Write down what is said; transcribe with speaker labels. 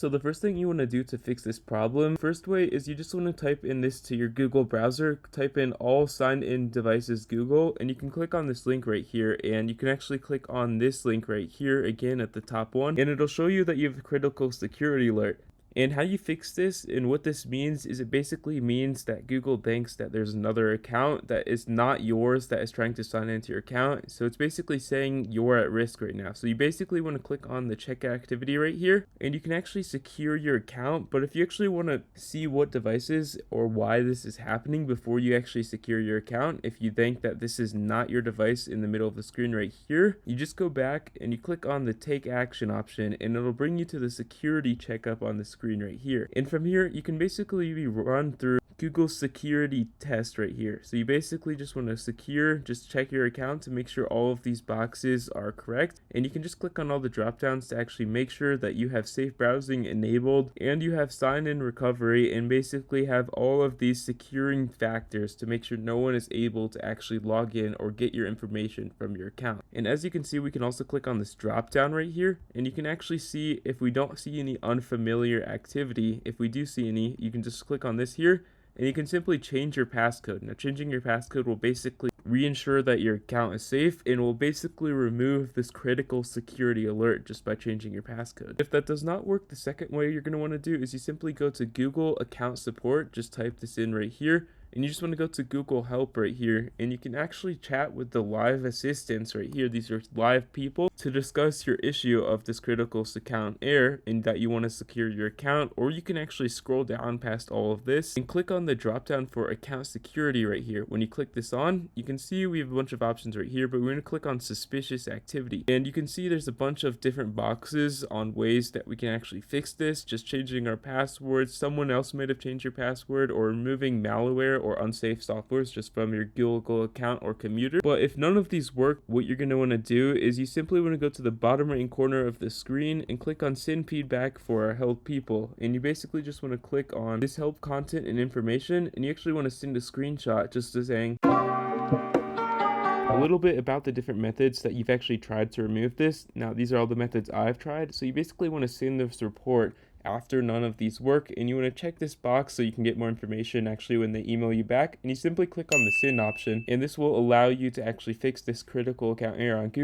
Speaker 1: So the first thing you want to do to fix this problem, first way is you just want to type in this to your Google browser, type in all signed in devices Google, and you can click on this link right here, and you can actually click on this link right here again at the top one, and it'll show you that you have a critical security alert. And how you fix this and what this means is it basically means that Google thinks that there's another account that is not yours that is trying to sign into your account. So it's basically saying you're at risk right now. So you basically want to click on the check activity right here, and you can actually secure your account. But if you actually want to see what devices or why this is happening before you actually secure your account, if you think that this is not your device in the middle of the screen right here, you just go back and you click on the take action option, and it'll bring you to the security checkup on the screen right here. And from here you can basically be run through Google's security test right here. So you basically just want to just check your account to make sure all of these boxes are correct, and you can just click on all the drop downs to actually make sure that you have safe browsing enabled and you have sign in recovery, and basically have all of these securing factors to make sure no one is able to actually log in or get your information from your account. And as you can see, we can also click on this drop down right here, and you can actually see if we don't see any unfamiliar activity. If we do see any, you can just click on this here, and you can simply change your passcode. Now, changing your passcode will basically reinsure that your account is safe and will basically remove this critical security alert just by changing your passcode. If that does not work, the second way you're going to want to do is you simply go to Google Account Support. Just type this in right here, and you just want to go to Google Help right here, and you can actually chat with the live assistants right here. These are live people to discuss your issue of this critical account error and that you want to secure your account. Or you can actually scroll down past all of this and click on the drop down for account security right here. When you click this on, you can see we have a bunch of options right here, but we're going to click on suspicious activity, and you can see there's a bunch of different boxes on ways that we can actually fix this. Just changing our passwords, someone else might have changed your password, or removing malware or unsafe softwares just from your Google account or computer. But if none of these work, what you're going to want to do is you simply want to go to the bottom right corner of the screen and click on send feedback for our help people, and you basically just want to click on this help content and information, and you actually want to send a screenshot just to saying a little bit about the different methods that you've actually tried to remove this. Now, these are all the methods I've tried, so you basically want to send this report after none of these work, and you want to check this box so you can get more information actually when they email you back, and you simply click on the send option, and this will allow you to actually fix this critical account error on Google.